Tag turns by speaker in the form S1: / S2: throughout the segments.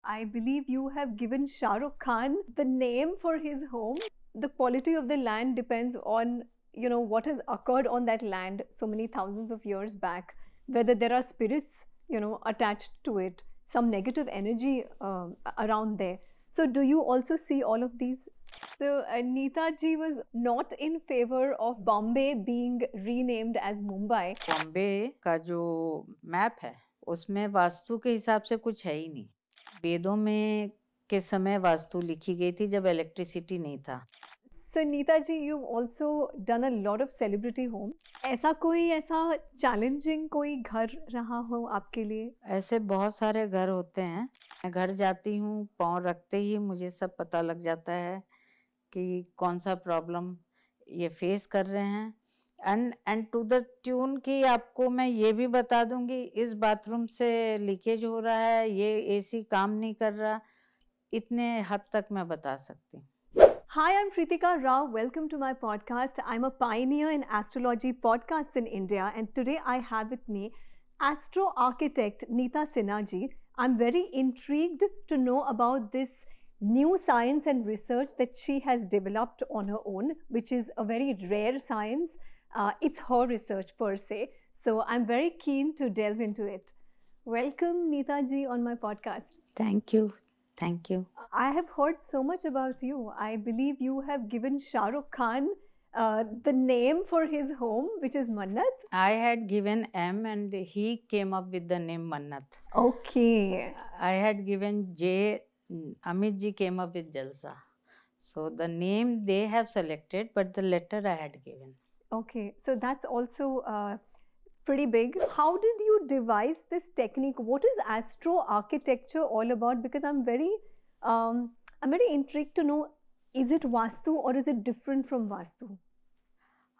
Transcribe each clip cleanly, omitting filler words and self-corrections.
S1: I believe you have given Shah Rukh Khan the name for his home. The quality of the land depends on, what has occurred on that land so many thousands of years back, whether there are spirits, attached to it, some negative energy around there. So, do you also see all of these? So, Neetaji was not in favor of Bombay being renamed as Mumbai.
S2: Bombay का जो map है उसमें वास्तु के हिसाब से कुछ है ही नहीं। वेदों में के समय वास्तु लिखी गई थी जब इलेक्ट्रिसिटी नहीं था।
S1: So Neetaji, you've also done a lot of celebrity homes. ऐसा challenging कोई घर रहा हो आपके लिए?
S2: ऐसे बहुत सारे घर होते हैं। मैं घर जाती हूँ, पाँव रखते ही मुझे सब पता लग जाता है कि कौन सा प्रॉब्लम ये फेस कर रहे हैं। एंड टू द ट्यून की आपको मैं ये भी बता दूंगी, इस बाथरूम से लीकेज हो रहा है, ये एसी काम नहीं कर रहा, इतने हद तक मैं बता सकती हूँ।
S1: Hi, I'm Pritika Rao. Welcome to my podcast. I'm a pioneer in astrology podcasts in India, and today I have with me astro architect Neeta Sinha ji. I'm very intrigued to know about this new science and research that she has developed on her own, which is a very rare science. It's her research per se. So I'm very keen to delve into it. Welcome, Neeta ji, on my podcast.
S2: Thank you. Thank you.
S1: I have heard so much about you. I believe you have given Shah Rukh Khan the name for his home, which is Mannat.
S2: I had given M and he came up with the name Mannat.
S1: Okay.
S2: I had given J, Amit ji came up with Jalsa. So the name they have selected, but the letter I had given.
S1: Okay. So that's also pretty big. How did you devise this technique? What is astro architecture all about? Because I'm very intrigued to know, is it Vastu or is it different from Vastu?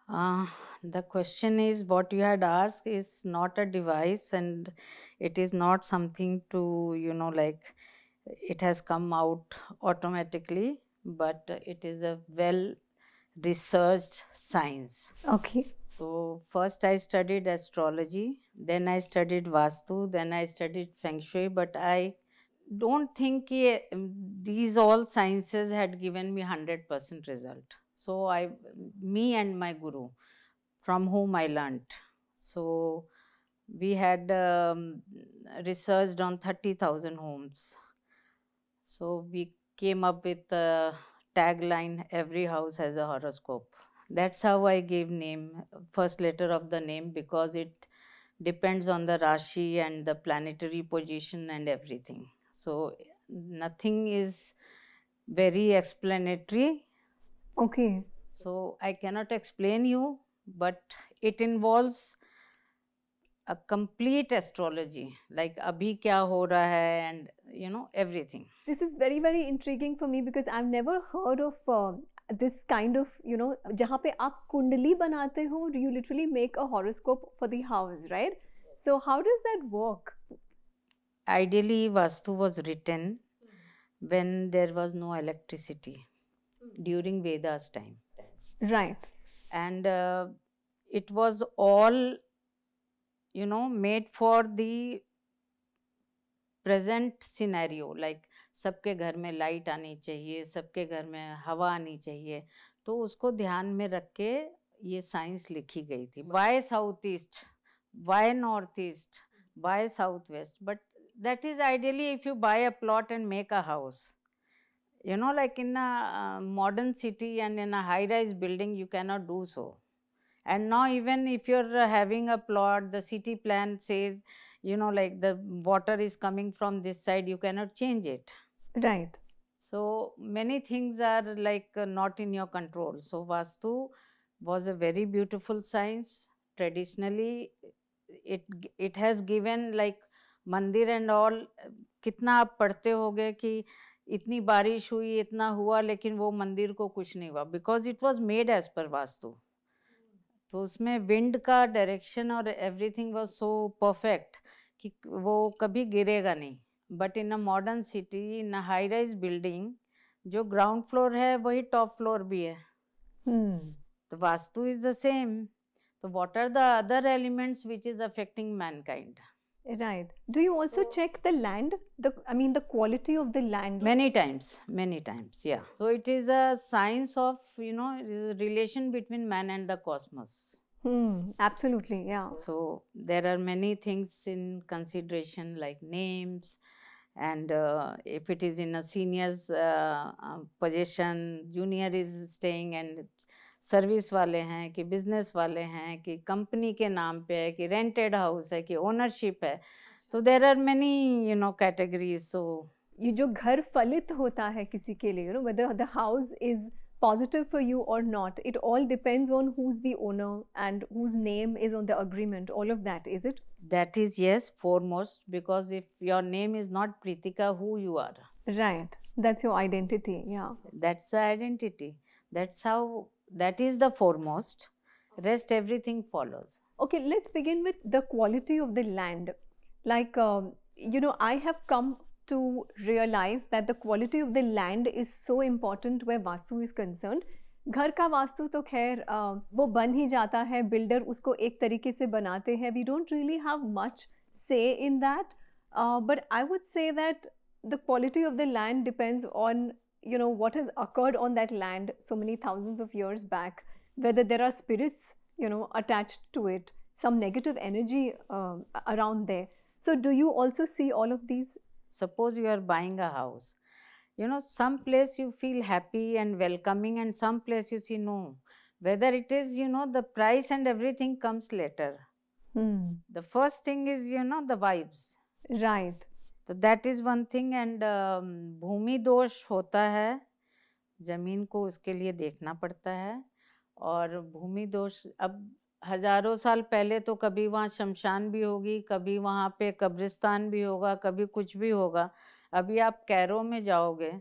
S2: The question is, what you had asked is not a device, and it is not something to, like it has come out automatically, but it is a well researched science.
S1: Okay.
S2: So first I studied astrology, then I studied Vastu, then I studied Feng Shui, but I don't think these all sciences had given me 100% result. So me and my guru, from whom I learnt. So we had researched on 30,000 homes. So we came up with the tagline, every house has a horoscope. That's how I gave name, first letter of the name, because it depends on the Rashi and the planetary position and everything. So nothing is very explanatory.
S1: Okay.
S2: So I cannot explain you, but it involves a complete astrology, like abhi kya ho raha hai, and everything.
S1: This is very, very intriguing for me because I've never heard of this kind of, जहाँ पे आप कुंडली बनाते हो, you literally make a horoscope for the house, right? So how does that work?
S2: Ideally, Vastu was written when there was no electricity during Veda's time.
S1: Right.
S2: And it was all, made for the present scenario, like सबके घर में light आनी चाहिए, सबके घर में हवा आनी चाहिए, तो उसको ध्यान में रख के ये साइंस लिखी गई थी. Why south east, why north east, why south west? But that is ideally if you buy a plot and make a house. Like in a modern city and in a high-rise building, you cannot do so. And now even if you're having a plot, the city plan says, like the water is coming from this side, you cannot change it.
S1: Right.
S2: So many things are like not in your control. So Vastu was a very beautiful science. Traditionally, it has given like मंदिर and all. कितना आप पढ़ते होगे कि इतनी बारिश हुई, इतना हुआ, लेकिन वो मंदिर को कुछ नहीं हुआ, because it was made as पर वास्तु. तो उसमें विंड का डायरेक्शन और एवरीथिंग वाज सो परफेक्ट कि वो कभी गिरेगा नहीं. But in a modern city, in a high rise building, जो ग्राउंड फ्लोर है वही टॉप फ्लोर भी है. तो वास्तु इज द सेम. तो what are the other elements which is affecting mankind?
S1: Right. Do you also
S2: So-
S1: check the land? The quality of the land.
S2: Many times, yeah. So it is a science of, it is a relation between man and the cosmos.
S1: Absolutely, yeah.
S2: So there are many things in consideration, like names, and if it is in a senior's position, junior is staying, and service वाले हैं कि business वाले हैं कि company के नाम पे है कि रेंटेड हाउस है कि ओनरशिप है, तो देर आर मेनी कैटेगरीज. सो
S1: ये जो घर फलित होता है किसी के लिए, whether the house is positive for you or not, it all depends on who's the owner and whose name is on the agreement, all of that, is it?
S2: that is, yes, foremost, because if your name is not Pritika, who you are?
S1: Right, that's your identity, yeah.
S2: That's the identity. That is the foremost. Rest everything follows.
S1: Okay, let's begin with the quality of the land. Like, I have come to realize that the quality of the land is so important where vastu is concerned. घर का वास्तु तो खैर वो बन ही जाता है, builder उसको एक तरीके से बनाते हैं. We don't really have much say in that. But I would say that the quality of the land depends on, what has occurred on that land so many thousands of years back, whether there are spirits attached to it, some negative energy around there. So do you also see all of these?
S2: Suppose you are buying a house. Some place you feel happy and welcoming, and some place you see no. Whether it is, the price and everything comes later. The first thing is, the vibes.
S1: Right.
S2: तो that is one thing. And भूमि दोष होता है, ज़मीन को उसके लिए देखना पड़ता है. और भूमि दोष अब हजारों साल पहले तो कभी वहाँ शमशान भी होगी, कभी वहाँ पे कब्रिस्तान भी होगा, कभी कुछ भी होगा. अभी आप कैरो में जाओगे,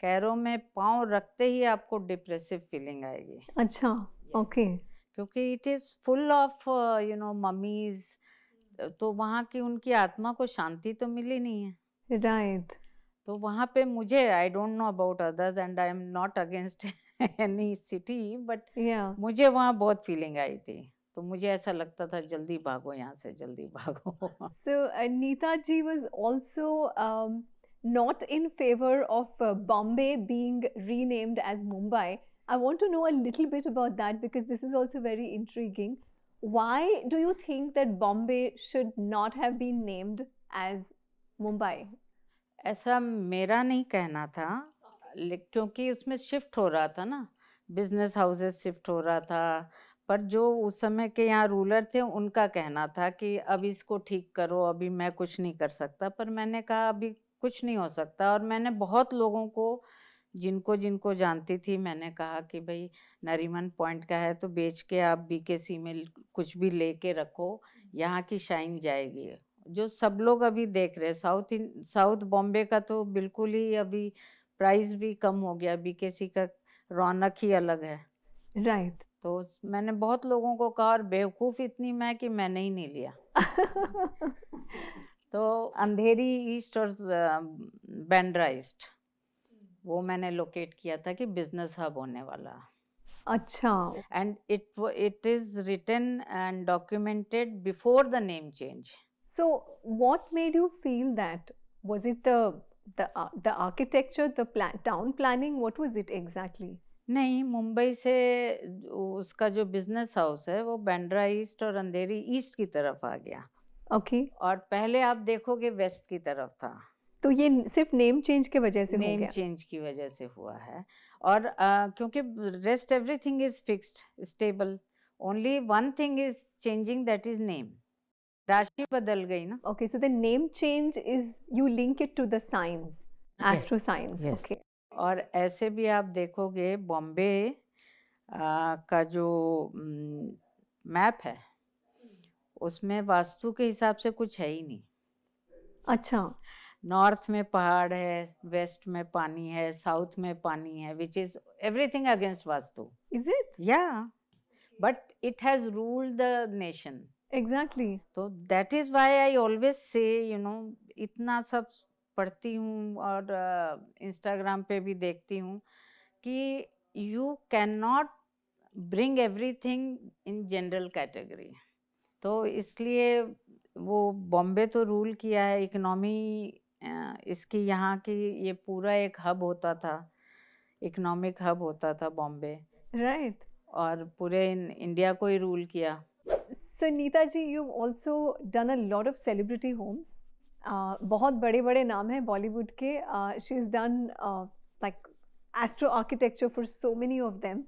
S2: कैरो में पाँव रखते ही आपको डिप्रेसिव फीलिंग आएगी.
S1: अच्छा, ओके.
S2: क्योंकि it is full of mummies. तो वहाँ की उनकी आत्मा को शांति तो मिली नहीं है.
S1: राइट.
S2: तो वहाँ पे मुझे, I don't know about others and I am not against any city, but मुझे वहाँ बहुत फीलिंग आई थी. तो मुझे ऐसा लगता था जल्दी भागो यहाँ से, जल्दी भागो.
S1: So Nita ji was also not in favor of Bombay being renamed as Mumbai. I want to know a little bit about that because this is also very intriguing. Why do you think that Bombay should not have been named as Mumbai?
S2: ऐसा मेरा नहीं कहना था, क्योंकि उसमें shift हो रहा था ना, बिजनेस हाउसेस शिफ्ट हो रहा था. पर जो उस समय के यहाँ रूलर थे उनका कहना था कि अब इसको ठीक करो, अभी मैं कुछ नहीं कर सकता. पर मैंने कहा अभी कुछ नहीं हो सकता. और मैंने बहुत लोगों को जिनको जिनको जानती थी, मैंने कहा कि भाई नरीमन पॉइंट का है तो बेच के आप बीकेसी में कुछ भी लेके रखो, यहाँ की शाइन जाएगी. जो सब लोग अभी देख रहे हैं, साउथ बॉम्बे का तो बिल्कुल ही अभी प्राइस भी कम हो गया, बीकेसी का रौनक ही अलग है.
S1: राइट.
S2: तो मैंने बहुत लोगों को कहा, और बेवकूफ़ इतनी मैं कि मैंने ही नहीं लिया. तो अंधेरी ईस्ट और बांद्रा ईस्ट वो मैंने लोकेट किया था कि बिजनेस हब होने वाला.
S1: अच्छा.
S2: And it is written and documented before the name change.
S1: So what made you feel that? Was it the architecture, the town planning? What was it exactly?
S2: नहीं, मुंबई से उसका जो बिजनेस हाउस है वो Bandra east और अंधेरी ईस्ट की तरफ आ गया.
S1: ओके.
S2: और पहले आप देखोगे वेस्ट की तरफ था.
S1: तो ये सिर्फ नेम चेंज के वजह से हो गया?
S2: नेम चेंज की वजह से हुआ है. और क्योंकि rest everything is fixed, stable. Only one thing is changing, that is name. राशि बदल गई ना.
S1: Okay, so the name change is you link it to the science, astro science. Okay.
S2: और ऐसे भी आप देखोगे बॉम्बे का जो मैप है उसमें वास्तु के हिसाब से कुछ है ही नहीं.
S1: अच्छा.
S2: नॉर्थ में पहाड़ है, वेस्ट में पानी है, साउथ में पानी है, which is everything against vastu.
S1: Is it?
S2: Yeah, but it has ruled the nation.
S1: Exactly.
S2: तो that is why I always say, इतना सब पढ़ती हूँ और इंस्टाग्राम पे भी देखती हूँ कि you can not bring everything in general category. तो इसलिए वो बॉम्बे तो रूल किया है, इकोनॉमी इसकी यहाँ की, ये पूरा एक हब होता था, इकोनॉमिक हब होता था बॉम्बे,
S1: राइट.
S2: और पूरे इंडिया को ही रूल किया.
S1: So Nita ji, you've also done a lot of celebrity homes. बहुत बड़े बड़े नाम हैं बॉलीवुड के. She's done like astro architecture for so many of them.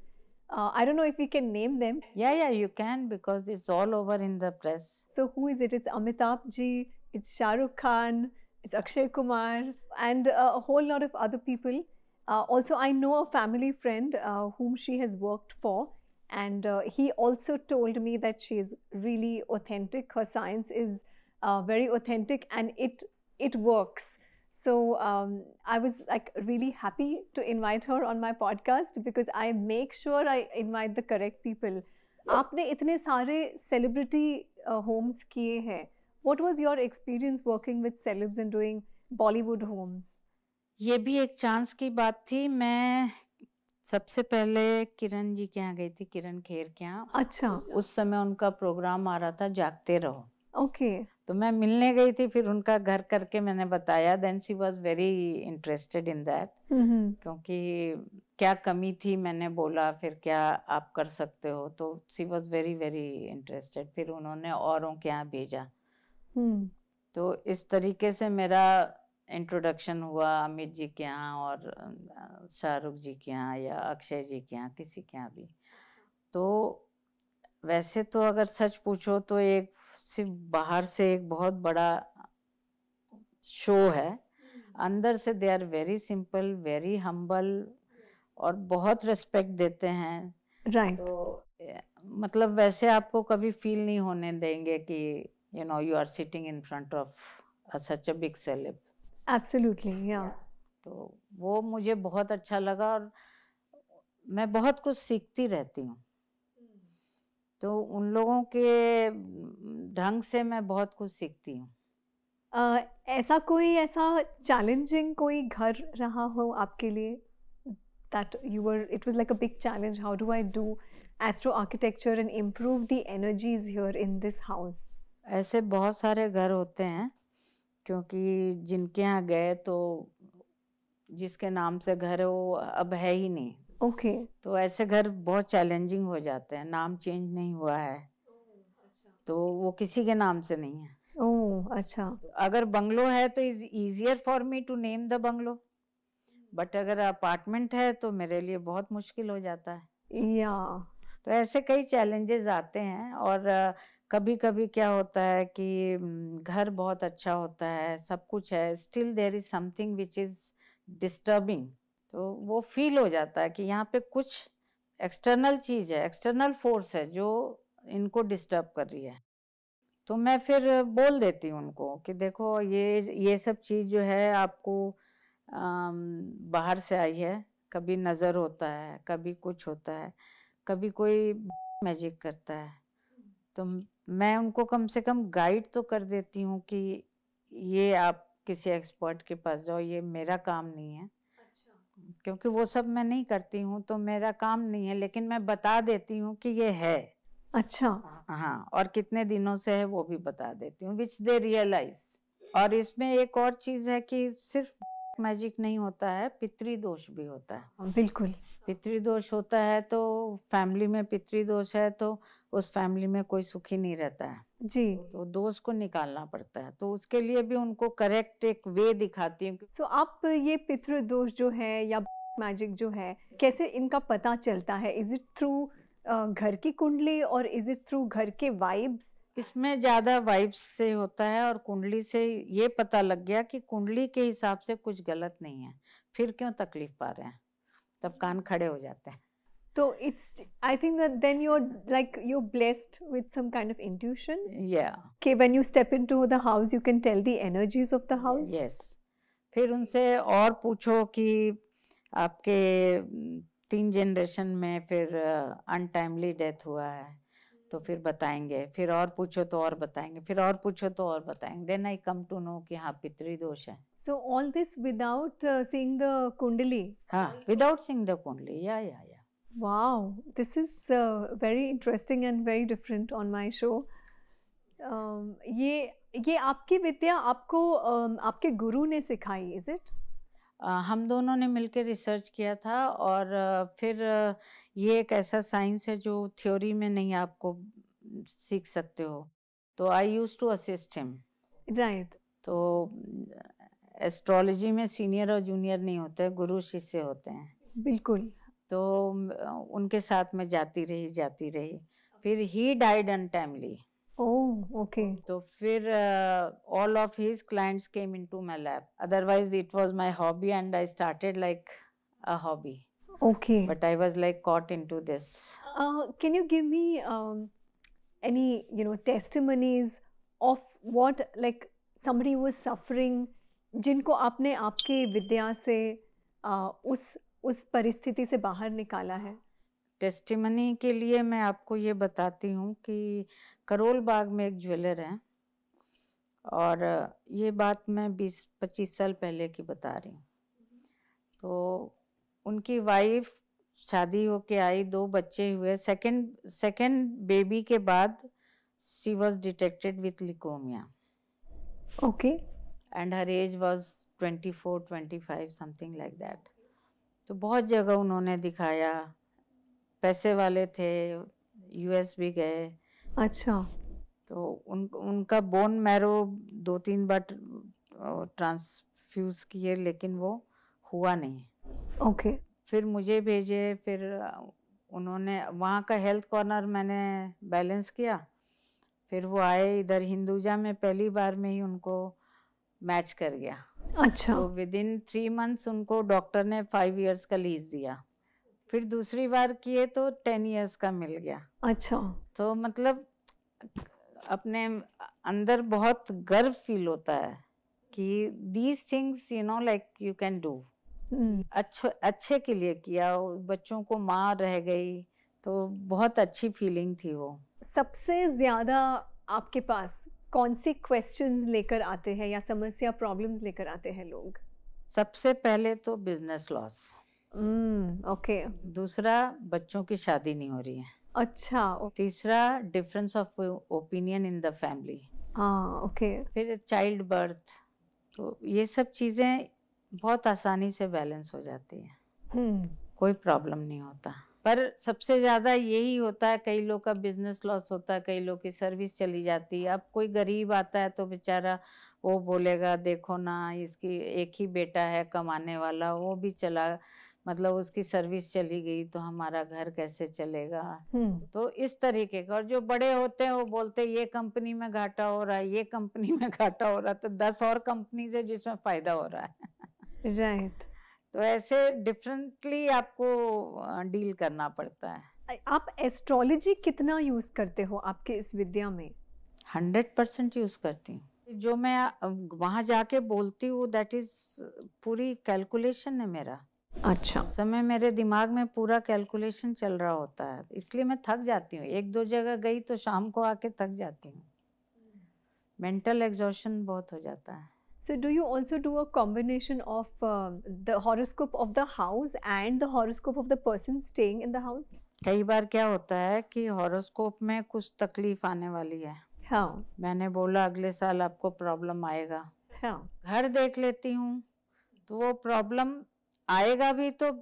S1: I don't know if we can name them.
S2: Yeah, you can, because it's all over in the press.
S1: So who is it? It's Amitabh ji, it's Shah Rukh Khan, it's Akshay Kumar, and a whole lot of other people. Also, I know a family friend whom she has worked for, and he also told me that she is really authentic. Her science is very authentic, and it works. So I was like really happy to invite her on my podcast because I make sure I invite the correct people. आपने इतने सारे celebrity Holmes किए हैं. What was your experience working with celebs and doing Bollywood homes?
S2: ये भी एक chance की बात थी. मैं सबसे पहले किरण जी के यहाँ गई थी, किरण खेर के यहाँ.
S1: अच्छा.
S2: उस समय उनका प्रोग्राम आ रहा था जागते रहो.
S1: ओके.
S2: तो मैं मिलने गई थी, फिर उनका घर करके मैंने बताया. Then she was very interested in that, क्योंकि क्या कमी थी मैंने बोला, फिर क्या आप कर सकते हो, तो she was very very interested. फिर उन्होंने औरों के यहाँ भेजा. तो इस तरीके से मेरा इंट्रोडक्शन हुआ अमित जी के यहाँ और शाहरुख जी के यहाँ या अक्षय जी के यहाँ, किसी के यहाँ भी. तो वैसे तो अगर सच पूछो तो एक सिर्फ बाहर से एक बहुत बड़ा शो है, अंदर से they are very simple, very humble, और बहुत रिस्पेक्ट देते हैं.
S1: राइट.
S2: तो मतलब वैसे आपको कभी फील नहीं होने देंगे कि you know you are sitting in front of such a big celeb.
S1: Absolutely, yeah.
S2: तो वो मुझे बहुत अच्छा लगा, और मैं बहुत कुछ सीखती रहती हूँ. तो उन लोगों के ढंग से मैं बहुत कुछ सीखती हूँ.
S1: ऐसा चैलेंजिंग कोई घर रहा हो आपके लिए that it was like a big challenge? How do I do astro architecture and improve the energies here in this house?
S2: ऐसे बहुत सारे घर होते हैं, क्योंकि जिनके यहाँ गए तो जिसके नाम से घर है वो अब है ही नहीं.
S1: ओके.
S2: तो ऐसे घर बहुत चैलेंजिंग हो जाते हैं. नाम चेंज नहीं हुआ है तो वो किसी के नाम से नहीं है.
S1: ओह, अच्छा.
S2: अगर बंगलो है तो is easier for me to name the bungalow, but अगर अपार्टमेंट है तो मेरे लिए बहुत मुश्किल हो जाता है.
S1: या.
S2: तो ऐसे कई चैलेंजेस आते हैं. और कभी कभी क्या होता है कि घर बहुत अच्छा होता है, सब कुछ है, still there is something which is disturbing. तो वो फील हो जाता है कि यहाँ पे कुछ एक्सटर्नल चीज है, एक्सटर्नल फोर्स है जो इनको डिस्टर्ब कर रही है. तो मैं फिर बोल देती हूँ उनको कि देखो ये सब चीज जो है आपको बाहर से आई है. कभी नजर होता है, कभी कुछ होता है, कभी कोई मैजिक करता है. तो मैं उनको कम से कम गाइड तो कर देती हूँ कि ये आप किसी एक्सपर्ट के पास जाओ, ये मेरा काम नहीं है. क्योंकि वो सब मैं नहीं करती हूँ तो मेरा काम नहीं है, लेकिन मैं बता देती हूँ कि ये है.
S1: अच्छा.
S2: हाँ, और कितने दिनों से है वो भी बता देती हूँ, विच दे रियलाइज. और इसमें एक और चीज है कि सिर्फ मैजिक नहीं होता है, पितृदोष भी होता है.
S1: बिल्कुल.
S2: पितृदोष होता है तो फैमिली में पितृदोष है तो उस फैमिली में कोई सुखी नहीं रहता है
S1: जी.
S2: तो दोष को निकालना पड़ता है. तो उसके लिए भी उनको करेक्ट एक वे दिखाती हूँ.
S1: सो आप ये पितृदोष जो है या मैजिक जो है, कैसे इनका पता चलता है? इज इट थ्रू घर की कुंडली और इज इट थ्रू घर के वाइब्स?
S2: इसमें ज्यादा वाइब्स से होता है, और कुंडली से ये पता लग गया कि कुंडली के हिसाब से कुछ गलत नहीं है, फिर क्यों तकलीफ पा रहे हैं, तब कान खड़े हो जाते हैं.
S1: So I think that then you're blessed with some kind of intuition.
S2: Yeah.
S1: Okay, when you step into the house, you can tell the energies of the house.
S2: Yes. फिर उनसे और पूछो कि आपके 3 जनरेशन में फिर अनटाइमली डेथ हुआ है तो फिर बताएंगे. फिर और पूछो तो और बताएंगे, फिर और पूछो तो और बताएंगे. Then I come to know कि हाँ पितृदोष है.
S1: So all this without seeing the kundali?
S2: हाँ, without seeing the kundali. Yeah.
S1: Wow, this is very interesting and very different on my show. ये ये आपकी विद्या आपको आपके गुरु ने सिखाई, इज इट?
S2: हम दोनों ने मिलकर रिसर्च किया था, और फिर ये एक ऐसा साइंस है जो थ्योरी में नहीं आपको सीख सकते हो, तो I use to assist him.
S1: Right.
S2: तो एस्ट्रोलॉजी में सीनियर और जूनियर नहीं होते, गुरु शिष्य होते हैं।
S1: बिल्कुल।
S2: तो उनके साथ में जाती रही। फिर he died untimely.
S1: Oh, okay.
S2: तो फिर all of his clients came into my lab. Otherwise, it was my hobby, and I started like a hobby.
S1: Okay.
S2: But I was like caught into this.
S1: Can you give me any, testimonies of what, like, somebody who was suffering, जिनको आपने आपके विद्या से उस परिस्थिति से बाहर निकाला है?
S2: टेस्टिमनी के लिए मैं आपको ये बताती हूँ कि करोल बाग में एक ज्वेलर है, और ये बात मैं 20-25 साल पहले की बता रही हूँ। तो उनकी वाइफ शादी होके आई, 2 बच्चे हुए। सेकंड बेबी के बाद she was detected with leukemia.
S1: Okay.
S2: And her age was 24-25 something like that. तो बहुत जगह उन्होंने दिखाया, पैसे वाले थे, यूएस भी गए।
S1: अच्छा।
S2: तो उनका बोन मैरो 2-3 बार ट्रांसफ्यूज किए, लेकिन वो हुआ नहीं।
S1: ओके।
S2: फिर मुझे भेजे, फिर उन्होंने वहाँ का हेल्थ कॉर्नर मैंने बैलेंस किया। फिर वो आए इधर हिंदुजा में, पहली बार में ही उनको मैच कर गया।
S1: अच्छा।
S2: तो विद इन 3 मंथ्स उनको डॉक्टर ने 5 इयर्स का लीज दिया। फिर दूसरी बार किए तो 10 इयर्स का मिल गया।
S1: अच्छा। तो
S2: मतलब अपने अंदर बहुत गर्व फील होता है कि these things like you can do. अच्छे के लिए किया, बच्चों को माँ रह गई, तो बहुत अच्छी फीलिंग थी वो।
S1: सबसे ज्यादा आपके पास कौन सी क्वेश्चंस लेकर आते हैं या समस्या, प्रॉब्लम्स लेकर आते हैं लोग?
S2: सबसे पहले तो बिजनेस लॉस।
S1: ओके।
S2: दूसरा, बच्चों की शादी नहीं हो रही है।
S1: अच्छा।
S2: तीसरा, difference of opinion in the family.
S1: Okay.
S2: फिर चाइल्ड बर्थ। तो ये सब चीजें बहुत आसानी से बैलेंस हो जाती है। कोई प्रॉब्लम नहीं होता। पर सबसे ज़्यादा यही होता है, कई लोग का बिजनेस लॉस होता है, कई लोग की सर्विस चली जाती है। अब कोई गरीब आता है तो बेचारा वो बोलेगा, देखो ना, इसकी एक ही बेटा है कमाने वाला, वो भी चला, मतलब उसकी सर्विस चली गई तो हमारा घर कैसे चलेगा। तो इस तरीके का। और जो बड़े होते हैं वो बोलते हैं ये कंपनी में घाटा हो रहा है, ये कंपनी में घाटा हो रहा है, तो 10 और कंपनीज है जिसमें फायदा हो रहा है।
S1: राइट।
S2: तो ऐसे डिफरेंटली आपको डील करना पड़ता है।
S1: आप एस्ट्रोलॉजी कितना यूज करते हो आपके इस विद्या में?
S2: 100% यूज करती हूँ। जो मैं वहां जाके बोलती हूँ, दैट इज पूरी कैलकुलेशन है मेरा।
S1: अच्छा।
S2: उस समय मेरे दिमाग में पूरा कैलकुलेशन चल रहा होता है, इसलिए मैं थक जाती हूँ। 1-2 जगह गई तो शाम को आके थक जाती हूँ। मेंटल एग्जॉशन बहुत हो जाता है।
S1: So do you also do a combination of the horoscope of the house and the horoscope of the person staying in the house?
S2: कई बार क्या होता है कि हॉरोस्कोप में कुछ तकलीफ आने वाली है।
S1: हाँ।
S2: मैंने बोला अगले साल आपको प्रॉब्लम आएगा।
S1: हाँ।
S2: घर देख लेती हूँ तो वो प्रॉब्लम आएगा भी तो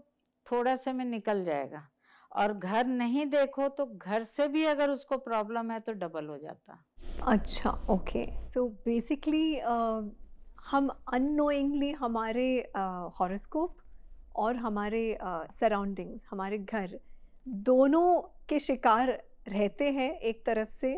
S2: थोड़ा से में निकल जाएगा, और घर नहीं देखो तो घर से भी अगर उसको प्रॉब्लम है तो डबल हो जाता।
S1: अच्छा, ओके। सो बेसिकली हम अननोइंगली हमारे हॉरोस्कोप और हमारे सराउंडिंग्स, हमारे घर, दोनों के शिकार रहते हैं एक तरफ से।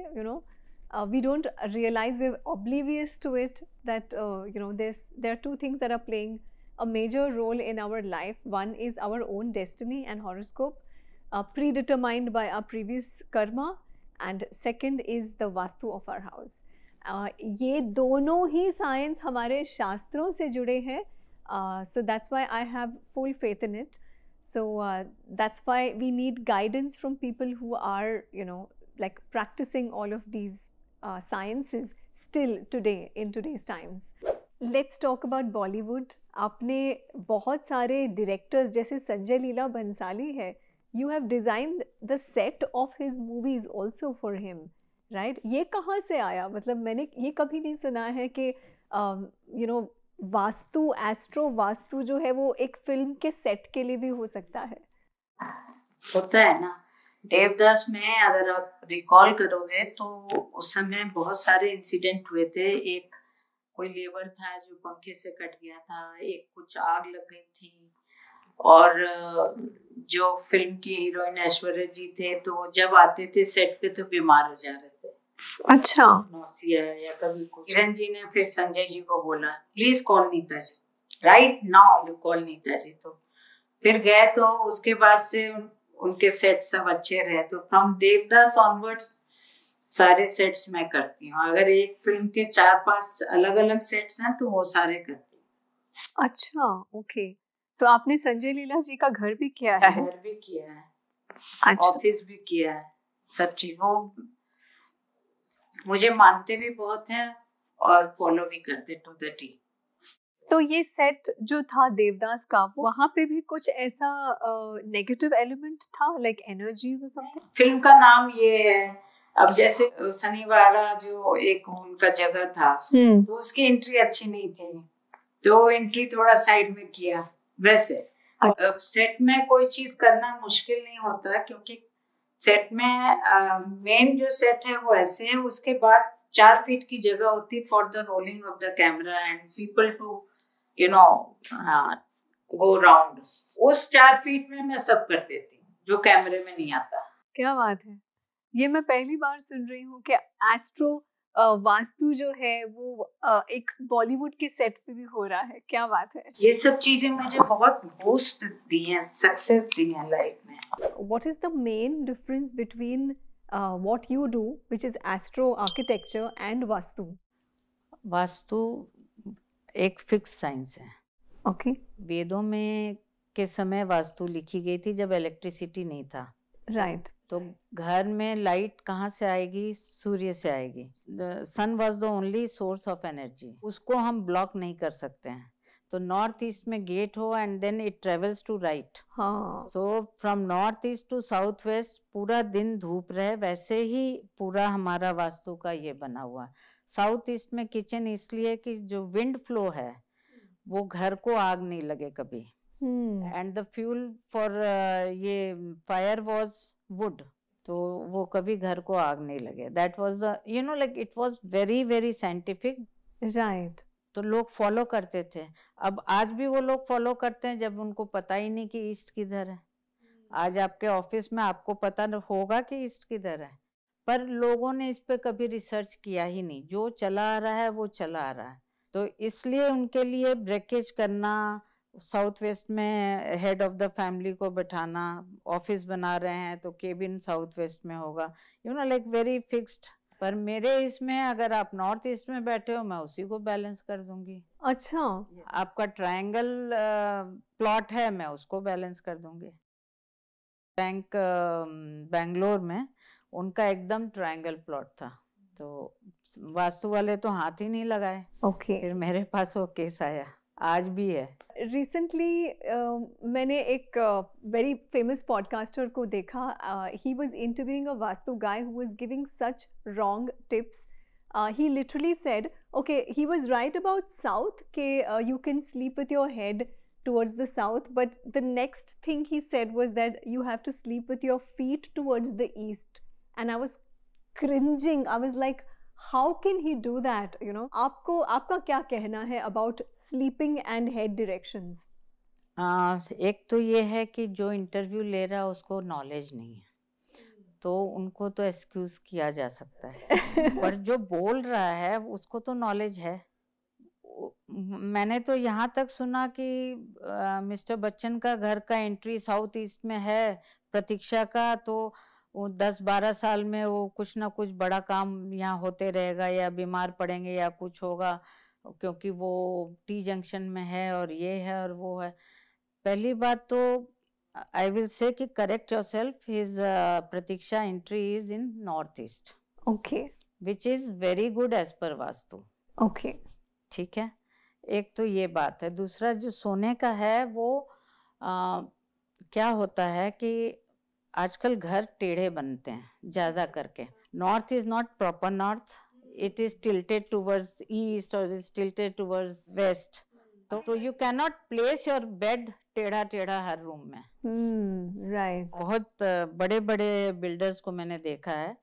S1: we don't realize, we're oblivious to it, that there are two things that are playing a major role in our life. One is our own destiny and horoscope, predetermined by our previous karma, and second is the vastu of our house. ये दोनों ही science हमारे शास्त्रों से जुड़े हैं, so that's why I have full faith in it. So that's why we need guidance from people who are like practicing all of these sciences still today in today's times. Let's talk about Bollywood. आपने बहुत सारे directors जैसे संजय लीला भंसाली है, you have designed the set of his movies also for him. Right? ये कहाँ से आया? मतलब मैंने ये कभी नहीं सुना है कि you no vastu, astro vastu जो है वो एक फिल्म के सेट के लिए भी हो सकता है।
S3: होता है ना, देवदास में अगर आप रिकॉल करोगे तो उस समय बहुत सारे इंसिडेंट हुए थे। एक कोई लेबर था जो पंखे से कट गया था, एक कुछ आग लग गई थी, और जो फिल्म की हीरोइन ऐश्वर्या जी थे तो जब आते थे सेट पे तो बीमार हो जा रहे थे।
S1: अच्छा।
S3: नौसिया या कभी कुछ। किरण जी ने फिर संजय जी को बोला please call Neeta ji, right now you call Neeta ji. तो फिर गए, तो उसके बाद से उनके सेट सब अच्छे रहे। तो फ्रॉम देवदास ऑनवर्ड्स सारे सेट्स मैं करती हूँ। अगर एक फिल्म के 4-5 अलग अलग सेट्स हैं तो वो सारे करती हूँ।
S1: अच्छा, ओके। तो आपने संजय लीला जी का घर भी किया है?
S3: घर भी किया है,
S1: अच्छा।
S3: ऑफिस भी किया है, सब चीज। वो मुझे मानते भी बहुत हैं और फॉलो भी करते टू द टी।
S1: तो ये सेट जो था देवदास का, वहाँ पे भी कुछ ऐसा नेगेटिव एलिमेंट था, लाइक एनर्जीज और समथिंग?
S3: फिल्म का नाम ये है, अब जैसे शनिवारा जो एक उनका जगह था तो उसकी एंट्री अच्छी नहीं थी, तो एंट्री थोड़ा साइड में किया। वैसे सेट में कोई चीज करना मुश्किल नहीं होता, क्योंकि सेट में मेन जो सेट है वो ऐसे है, उसके बाद 4 फीट की जगह होती for the rolling of the camera and people to you know go round. उस 4 फीट में मैं सब कर देती हूँ जो कैमरे में नहीं आता।
S1: क्या बात है, ये मैं पहली बार सुन रही हूँ कि एस्ट्रो वास्तु जो है वो एक बॉलीवुड के सेट पे भी हो रहा है। क्या बात है।
S3: ये सब चीजें मुझे बहुत बूस्ट दी हैं, सक्सेस दी हैं लाइफ में।
S1: What is the main difference between what you do, which is astro architecture, and vastu?
S2: Vastu एक फिक्स साइंस है।
S1: Okay.
S2: वेदों में के समय वास्तु लिखी गई थी जब इलेक्ट्रिसिटी नहीं था।
S1: Right.
S2: तो घर में लाइट कहाँ से आएगी? सूर्य से आएगी। Sun was the only source of energy, उसको हम ब्लॉक नहीं कर सकते हैं। तो नॉर्थ ईस्ट में गेट हो and then it travels to right.
S1: हाँ।
S2: So from north east to south west पूरा दिन धूप रहे, वैसे ही पूरा हमारा वास्तु का ये बना हुआ है। साउथ ईस्ट में किचन इसलिए कि जो विंड फ्लो है वो घर को आग नहीं लगे कभी। एंड द फ्यूल फॉर ये फायर वॉज वुड, तो वो कभी घर को आग नहीं लगे। That was the like it was very very scientific.
S1: Right.
S2: तो लोग फॉलो करते थे। अब आज भी वो लोग फॉलो करते हैं जब उनको पता ही नहीं कि ईस्ट किधर है। आज आपके ऑफिस में आपको पता होगा कि ईस्ट किधर है, पर लोगों ने इस पे कभी रिसर्च किया ही नहीं। जो चला आ रहा है वो चला आ रहा है। तो इसलिए उनके लिए ब्रेकेज करना, साउथ वेस्ट में हेड ऑफ द फैमिली को बैठाना, ऑफिस बना रहे हैं तो केबिन साउथ वेस्ट में होगा, लाइक वेरी फिक्स्ड। पर मेरे इसमें अगर आप नॉर्थ ईस्ट में बैठे हो, मैं उसी को बैलेंस कर दूंगी।
S1: अच्छा।
S2: आपका ट्रायंगल प्लॉट है, मैं उसको बैलेंस कर दूंगी। बैंक बेंगलोर में उनका एकदम ट्रायंगल प्लॉट था, तो वास्तु वाले तो हाथ ही नहीं लगाए।
S1: ओके।
S2: फिर मेरे पास वो केस आया, आज भी है।
S1: रिसेंटली मैंने एक वेरी फेमस पॉडकास्टर को देखा। He was interviewing a vastu guy who was giving such wrong tips. He literally said, okay, he was right about south, you can sleep with your head towards the south, but the next thing he said was that you have to sleep with your feet towards the east. And I was cringing. I was like, how can he do that? आपका क्या कहना है about sleeping and head directions?
S2: एक तो ये है कि जो इंटरव्यू ले रहा है उसको नॉलेज नहीं है, तो उनको तो एक्सक्यूज किया जा सकता है। पर जो बोल रहा है उसको तो नॉलेज है। मैंने तो यहाँ तक सुना कि मिस्टर बच्चन का घर का एंट्री साउथ ईस्ट में है, प्रतीक्षा का, तो वो 10-12 साल में वो कुछ ना कुछ बड़ा काम यहाँ होते रहेगा, या बीमार पड़ेंगे या कुछ होगा, क्योंकि वो टी जंक्शन में है और ये है और वो है। पहली बात तो I will say कि correct yourself. His Pratiksha entry is in northeast.
S1: Okay.
S2: Which is very good as per vastu.
S1: Okay.
S2: ठीक है, एक तो ये बात है। दूसरा जो सोने का है वो क्या होता है कि आजकल घर टेढ़े बनते हैं ज्यादा करके. North is not proper north, it is tilted towards east और इज टिल्टेड टुवर्ड्स वेस्ट. तो you can not place your bed टेढ़ा टेढ़ा हर रूम में.
S1: राइट.
S2: बहुत बड़े बड़े बिल्डर्स को मैंने देखा है,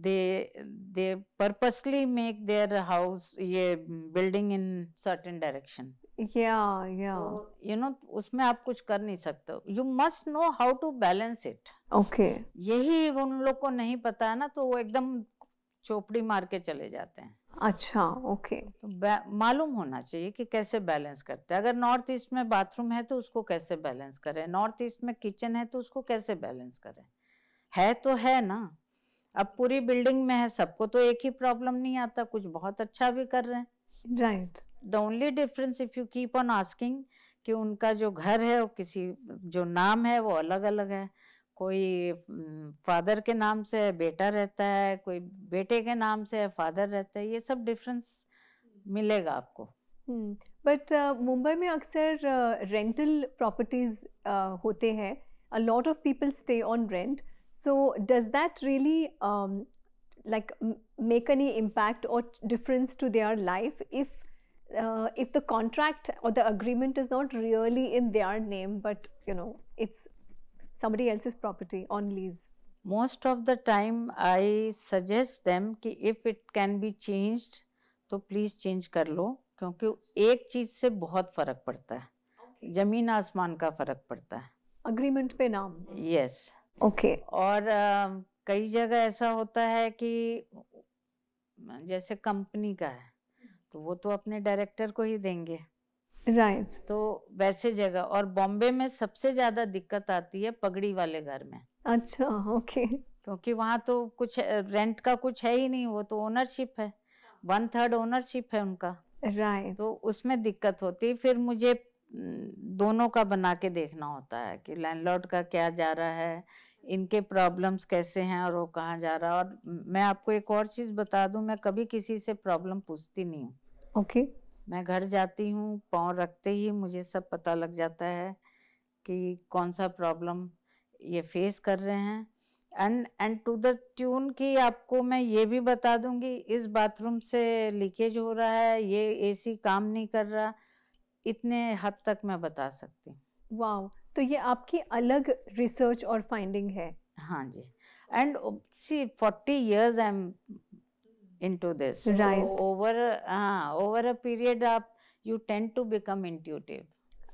S2: they purposely make their house ये building in certain direction.
S1: Yeah.
S2: You know, उसमें आप कुछ कर नहीं सकते. You must know how to balance it.
S1: Okay.
S2: यही उन लोग को नहीं पता है ना, तो वो एकदम चोपड़ी मार के चले जाते हैं.
S1: अच्छा, ओके.
S2: तो मालूम होना चाहिए कि कैसे बैलेंस करते हैं. अगर नॉर्थ ईस्ट में बाथरूम है तो उसको कैसे बैलेंस करें, नॉर्थ ईस्ट में किचन है तो उसको कैसे बैलेंस करें. है तो है ना. अब पूरी बिल्डिंग में है, सबको तो एक ही प्रॉब्लम नहीं आता, कुछ बहुत अच्छा भी कर रहे हैं.
S1: Right.
S2: The only difference if you keep on asking कि उनका जो घर है वो किसी जो नाम है वो अलग अलग है. कोई फादर के नाम से बेटा रहता है, कोई बेटे के नाम से फादर रहता है. ये सब डिफरेंस मिलेगा आपको.
S1: बट मुंबई में अक्सर रेंटल प्रॉपर्टीज होते हैं. A lot of people stay on rent. So does that really like make any impact or difference to their life if the contract or the agreement is not really in their name, but you know it's somebody else's property on lease?
S2: Most of the time I suggest them कि if it can be changed तो please change कर लो, क्योंकि एक चीज से बहुत फर्क पड़ता है. जमीन आसमान का फर्क पड़ता है.
S1: अग्रीमेंट पे नाम.
S2: Yes.
S1: ओके.
S2: और कई जगह ऐसा होता है कि जैसे कंपनी का है तो वो तो अपने डायरेक्टर को ही देंगे.
S1: राइट.
S2: तो वैसे जगह, और बॉम्बे में सबसे ज्यादा दिक्कत आती है पगड़ी वाले घर में.
S1: अच्छा, ओके.
S2: क्योंकि वहाँ तो कुछ रेंट का कुछ है ही नहीं, वो तो ओनरशिप है, 1/3 ओनरशिप है उनका.
S1: राइट.
S2: तो उसमें दिक्कत होती है. फिर मुझे दोनों का बना के देखना होता है कि लैंडलॉर्ड का क्या जा रहा है, इनके प्रॉब्लम्स कैसे हैं और वो कहाँ जा रहा है. और मैं आपको एक और चीज़ बता दूं, मैं कभी किसी से प्रॉब्लम पूछती नहीं हूँ.
S1: ओके.
S2: मैं घर जाती हूँ, पाँव रखते ही मुझे सब पता लग जाता है कि कौन सा प्रॉब्लम ये फेस कर रहे हैं. एंड टू द ट्यून की आपको मैं ये भी बता दूंगी, इस बाथरूम से लीकेज हो रहा है, ये एसी काम नहीं कर रहा, इतने हद तक मैं बता सकती हूँ.
S1: वाओ. तो ये आपकी अलग रिसर्च और फाइंडिंग है.
S2: हाँ जी. And see 40 years I am into this.
S1: Right.
S2: Over a period आप you tend to become intuitive.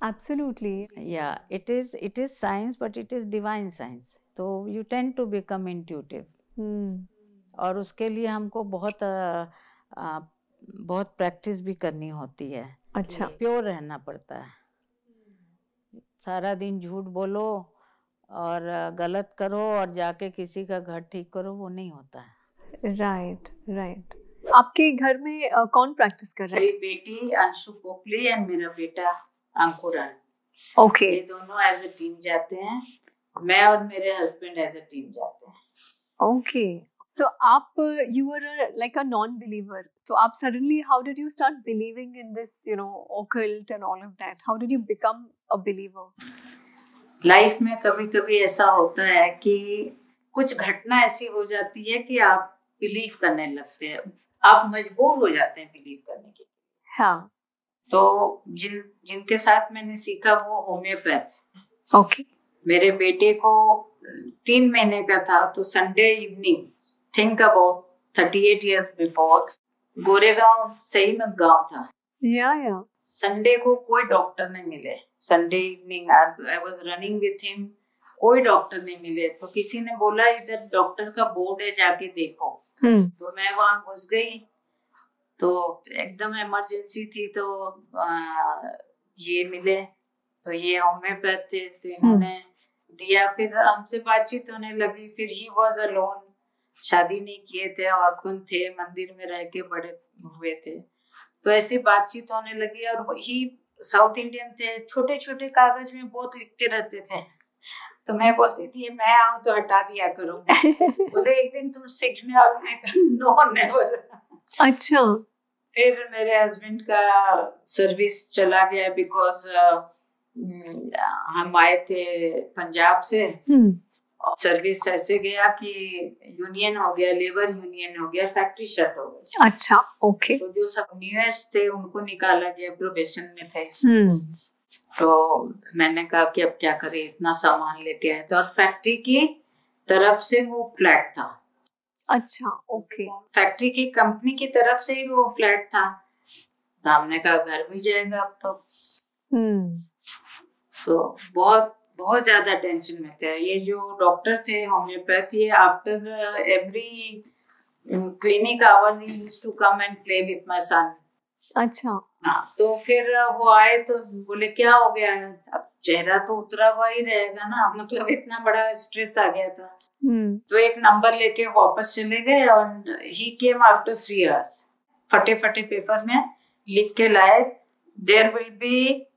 S1: Absolutely.
S2: Yeah it is science, but it is divine science. तो you tend to become intuitive. और उसके लिए हमको बहुत practice भी करनी होती है.
S1: अच्छा.
S2: प्योर रहना पड़ता है. सारा दिन झूठ बोलो और गलत करो और जाके किसी का घर ठीक करो, वो नहीं होता है.
S1: राइट. राइट. आपके घर में कौन प्रैक्टिस कर रहा है?
S3: मेरी बेटी अंशु पोपली एंड मेरा बेटा अंकुरन.
S1: ओके.
S3: ये दोनों एज अ टीम जाते हैं. मैं और मेरे हस्बैंड एज अ टीम जाते हैं.
S1: ओके. So आप you were like a non-believer. So आप suddenly how did you start believing in this, you know, occult and all of that? How did you become a believer?
S3: Life में कभी कभी ऐसा होता है कि कुछ घटना ऐसी हो जाती है कि आप बिलीव करने लगते हैं, आप मजबूर हो जाते हैं बिलीव करने के लिए.
S1: हाँ.
S3: तो जिनके साथ मैंने सीखा वो होम्योपैथ.
S1: ओके.
S3: मेरे बेटे को 3 महीने का था तो Sunday evening, think about 38 years before, Goregaon सही में गांव था.
S1: या
S3: संडे को कोई डॉक्टर नहीं मिले. Sunday evening I was running with him, कोई डॉक्टर नहीं मिले. तो किसी ने बोला इधर डॉक्टर का बोर्ड है, जाके देखो. तो मैं वहां घुस गई. तो एकदम इमरजेंसी थी, तो ये मिले. तो ये होम्योपैथ थे, तो इन्होंने दिया. फिर हमसे बातचीत होने लगी. फिर ही वाज अलोन, शादी नहीं किए थे और खुद थे, मंदिर में रह के बड़े हुए थे. तो ऐसी बातचीत होने लगी. और वही साउथ इंडियन थे, छोटे छोटे कागज में बहुत लिखते रहते थे. तो मैं बोलती थी मैं आऊं तो हटा दिया करूंगी. बोले एक दिन तुम सीखने आओगे. No never.
S1: अच्छा.
S3: फिर मेरे हस्बैंड का सर्विस चला गया बिकॉज हम आए थे पंजाब से. सर्विस ऐसे गया कि यूनियन हो गया, लेबर यूनियन हो गया, फैक्ट्री शट हो गई।
S1: अच्छा, ओके।
S3: तो जो सब न्यूएस्ट थे उनको निकाला गया, प्रोबेशन में थे। तो मैंने कहा कि अब क्या करें, इतना सामान लेके आए। तो और फैक्ट्री की तरफ से वो फ्लैट था।
S1: अच्छा, ओके।
S3: फैक्ट्री की कंपनी की तरफ से ही वो फ्लैट था। तो हमने कहा घर भी जाएगा अब तो। तो बहुत बहुत ज्यादा टेंशन में थे। ये जो डॉक्टर थे होम्योपैथ, ये after every clinic hours he used to come and play with my son.
S1: अच्छा।
S3: हाँ, तो फिर वो आए तो बोले क्या हो गया है? अब चेहरा तो उतरा हुआ ही रहेगा ना, मतलब इतना बड़ा स्ट्रेस आ गया था। तो एक नंबर लेके वापस चले गए और ही केम आफ्टर 3 hours। फटे फटे पेपर में लिख के लाए, there will be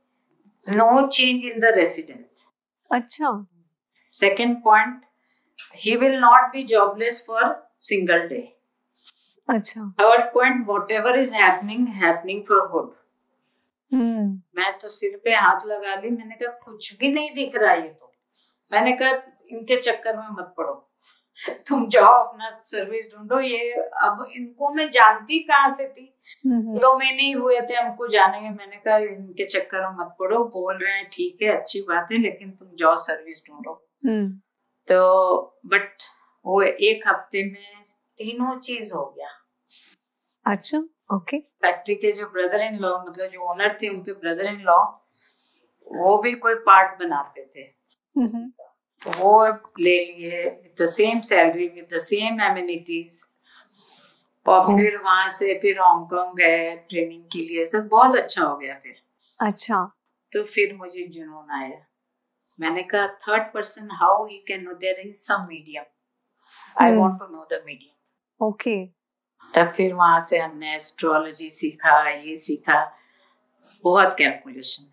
S3: no change in the residence.
S1: अच्छा।
S3: Second point, he will not be jobless for single day.
S1: अच्छा।
S3: Third point, whatever is happening for good। मैं तो सिर पे हाथ लगा ली, मैंने कहा कुछ भी नहीं दिख रहा ये तो। मैंने कहा इनके चक्कर में मत पड़ो, तुम जाओ अपना सर्विस ढूंढो। ये अब इनको मैं जानती कहाँ से थी, 2 महीने ही हुए थे हमको जाने में। मैंने कहा इनके चक्कर में मत पड़ो, बोल रहे हैं ठीक है अच्छी बात है, लेकिन तुम जाओ सर्विस ढूंढो। तो बट वो 1 हफ्ते में तीनों चीज हो गया।
S1: अच्छा, ओके।
S3: फैक्ट्री के जो ब्रदर इन लॉ, मतलब जो ओनर थे, उनके ब्रदर इन लॉ, वो भी कोई पार्ट बनाते थे। तो वो ले लिए with the same salary, with the same amenities. और फिर वहां से फिर हांगकांग गए ट्रेनिंग के लिए, सब बहुत अच्छा हो गया फिर।
S1: अच्छा।
S3: तो फिर मुझे जुनून आया। मैंने कहा third person how he can know, there is some medium, I want to know the medium.
S1: Okay.
S3: तब फिर वहां से हमने एस्ट्रोलॉजी सीखा, ये सीखा, बहुत कैलकुलेशन।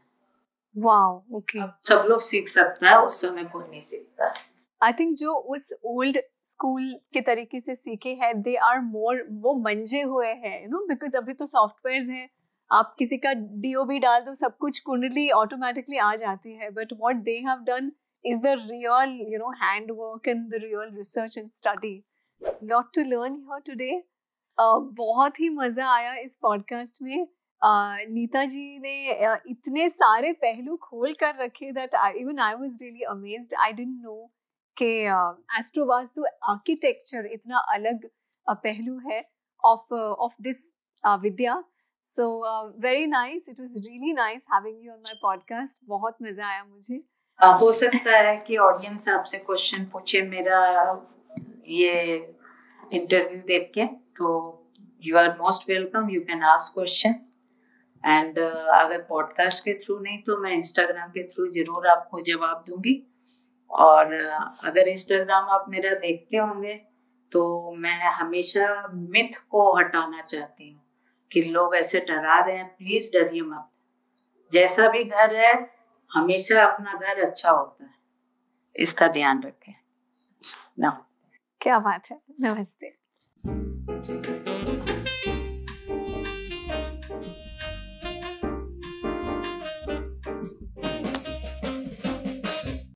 S1: Wow, okay.
S3: सब लोग सीख सकता है, उस समय कोई नहीं सीखता।
S1: आई थिंक जो उस ओल्ड स्कूल के तरीके से सीखे हैं, दे आर मोर, वो मंजे हुए हैं, यू नो, बिकॉज अभी तो सॉफ्टवेयर्स हैं, आप किसी का डीओबी डाल दो, सब कुछ कुंडली ऑटोमेटिकली आ जाती है। But what they have done is the real, you know, hand work and the real research and study. Lot to learn here today. बहुत ही मजा आया इस पॉडकास्ट में। नीता जी ने इतने सारे पहलू खोल कर रखे that even I was really amazed. I didn't know कि एस्ट्रो वास्तु आर्किटेक्चर इतना अलग पहलू है of this Vidya. So very nice, it was really nice having you on my podcast. बहुत मजा आया मुझे।
S3: हो सकता है कि ऑडियंस आपसे क्वेश्चन पूछे मेरा ये इंटरव्यू देख के, तो you are most welcome, you can ask question. And अगर पॉडकास्ट के थ्रू नहीं तो मैं इंस्टाग्राम के थ्रू जरूर आपको जवाब दूंगी। और अगर इंस्टाग्राम आप मेरा देखते होंगे तो मैं हमेशा मिथ को हटाना चाहती हूँ कि लोग ऐसे डरा रहे हैं, प्लीज डरिए मत। जैसा भी घर है, हमेशा अपना घर अच्छा होता है, इसका ध्यान रखें।
S1: क्या बात है, नमस्ते।